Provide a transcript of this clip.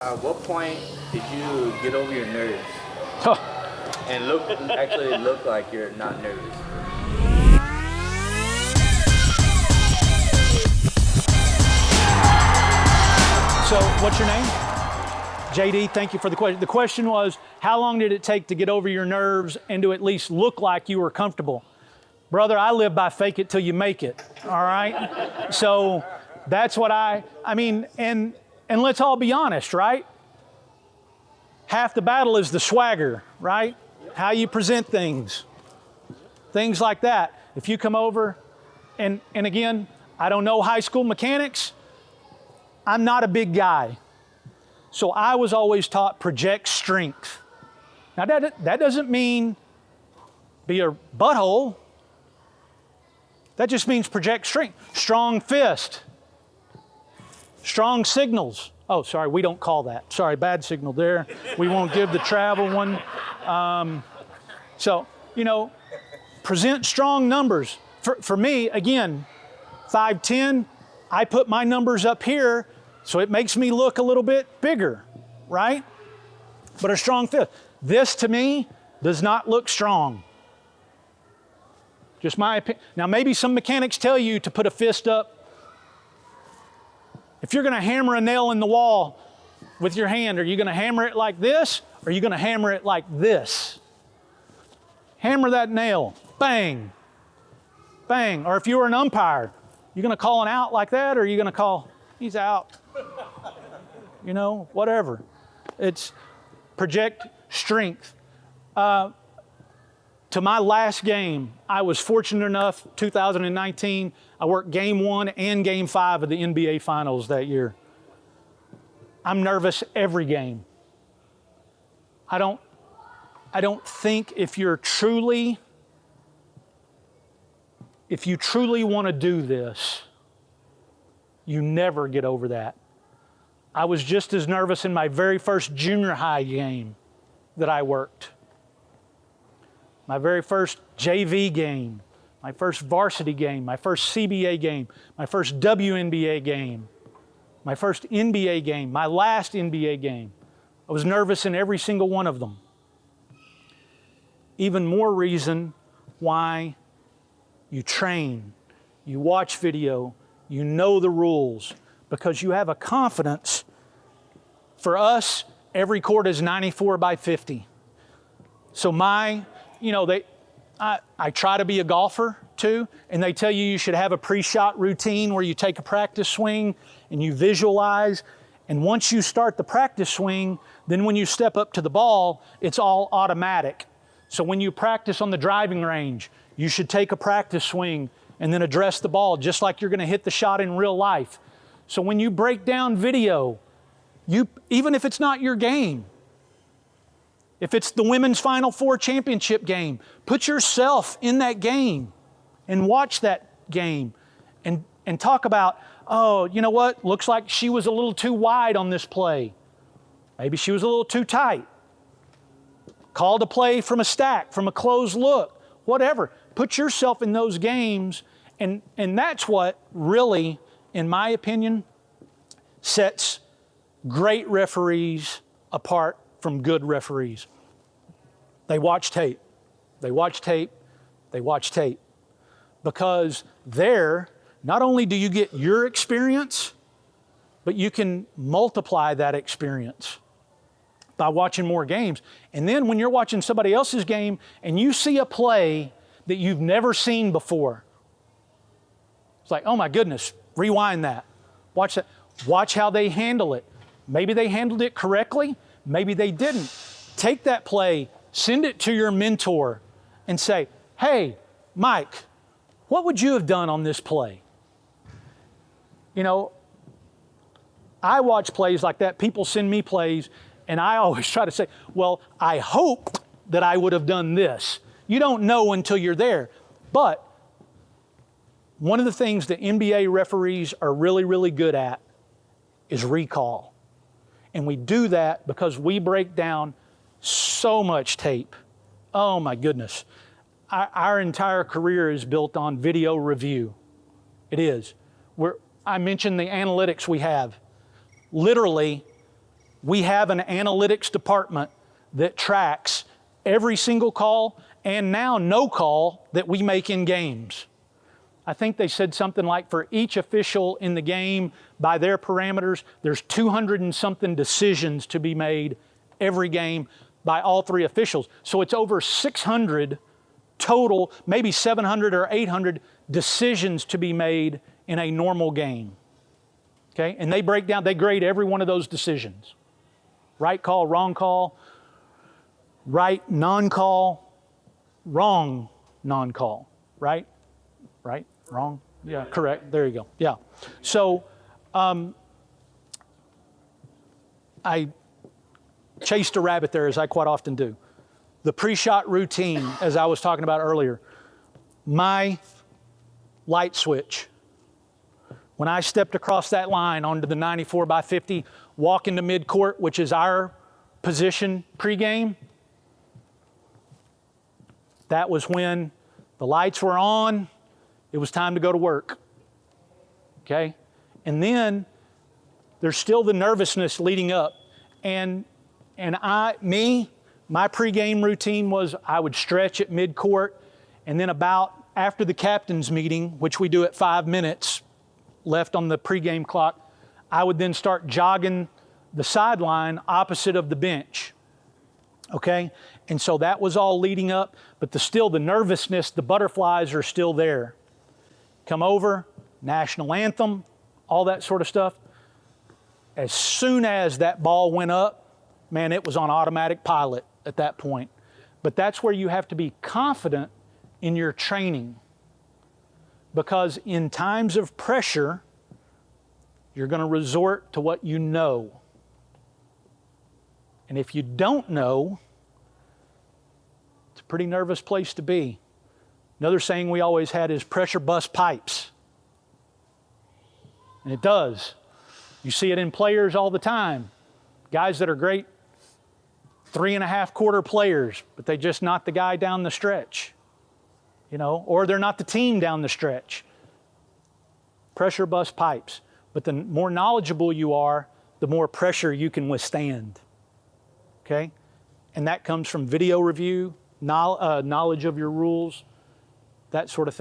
At what point did you get over your nerves Huh. and actually look like you're not nervous? So, what's your name? JD, thank you for the question. The question was, how long did it take to get over your nerves and to at least look like you were comfortable? Brother, I live by fake it till you make it, all right? So, that's what I mean, and let's all be honest, right? Half the battle is the swagger, right? How you present things like that. If you come over, and again, I don't know high school mechanics. I'm not a big guy. So I was always taught project strength. Now that doesn't mean be a butthole. That just means project strength. Strong fist. Strong signals. Oh, sorry, we don't call that. Sorry, bad signal there. We won't give the travel one. So, present strong numbers. For me, again, 5'10", I put my numbers up here, so it makes me look a little bit bigger, right? But a strong fist. This, to me, does not look strong. Just my opinion. Now, maybe some mechanics tell you to put a fist up. If you're going to hammer a nail in the wall with your hand, are you going to hammer it like this, or are you going to hammer it like this? Hammer that nail. Bang. Bang. Or if you were an umpire, you going to call an out like that, or are you going to call, he's out? Whatever. It's project strength. To my last game, I was fortunate enough, 2019, I worked game 1 and game 5 of the NBA Finals that year. I'm nervous every game. I don't think if you truly want to do this, you never get over that. I was just as nervous in my very first junior high game that I worked. My very first JV game, my first varsity game, my first CBA game, my first WNBA game, my first NBA game, my last NBA game. I was nervous in every single one of them. Even more reason why you train, you watch video, you know the rules, because you have a confidence. For us, every court is 94 by 50. So I try to be a golfer too, and they tell you should have a pre-shot routine where you take a practice swing and you visualize, and once you start the practice swing, then when you step up to the ball, it's all automatic. So when you practice on the driving range, you should take a practice swing and then address the ball just like you're going to hit the shot in real life. So when you break down video, even if it's not your game, if it's the women's Final Four championship game, put yourself in that game and watch that game and talk about, oh, you know what? Looks like she was a little too wide on this play. Maybe she was a little too tight. Called a play from a stack, from a closed look, whatever. Put yourself in those games, and that's what really, in my opinion, sets great referees apart from good referees. They watch tape. They watch tape. They watch tape. Because there, not only do you get your experience, but you can multiply that experience by watching more games. And then when you're watching somebody else's game and you see a play that you've never seen before, it's like, oh my goodness, rewind that. Watch that. Watch how they handle it. Maybe they handled it correctly. Maybe they didn't. Take that play, send it to your mentor, and say, hey, Mike, what would you have done on this play? I watch plays like that. People send me plays, and I always try to say, well, I hope that I would have done this. You don't know until you're there. But one of the things that NBA referees are really, really good at is recall. And we do that because we break down so much tape. Oh my goodness. Our entire career is built on video review. It is. I mentioned the analytics we have. Literally, We have an analytics department that tracks every single call and now no call that we make in games. I think they said something like for each official in the game, by their parameters, there's 200 and something decisions to be made every game by all three officials. So it's over 600 total, maybe 700 or 800 decisions to be made in a normal game. Okay? And they break down, they grade every one of those decisions. Right call, right non-call, wrong non-call, right? Right? Wrong? Yeah, correct. There you go. Yeah. So I chased a rabbit there, as I quite often do. The pre-shot routine, as I was talking about earlier, my light switch. When I stepped across that line onto the 94 by 50, walk into midcourt, which is our position pregame, that was when the lights were on, it was time to go to work, okay? And then there's still the nervousness leading up. And my pregame routine was I would stretch at midcourt, and then about after the captain's meeting, which we do at 5 minutes left on the pregame clock, I would then start jogging the sideline opposite of the bench, okay? And so that was all leading up, but still the nervousness, the butterflies are still there. Come over, national anthem, all that sort of stuff. As soon as that ball went up, man, it was on automatic pilot at that point. But that's where you have to be confident in your training, because in times of pressure, you're going to resort to what you know. And if you don't know, it's a pretty nervous place to be. Another saying we always had is pressure bust pipes. And it does. You see it in players all the time. Guys that are great 3.5 quarter players, but they just not the guy down the stretch. You know, or they're not the team down the stretch. Pressure bust pipes. But the more knowledgeable you are, the more pressure you can withstand. Okay? And that comes from video review, knowledge of your rules, that sort of thing.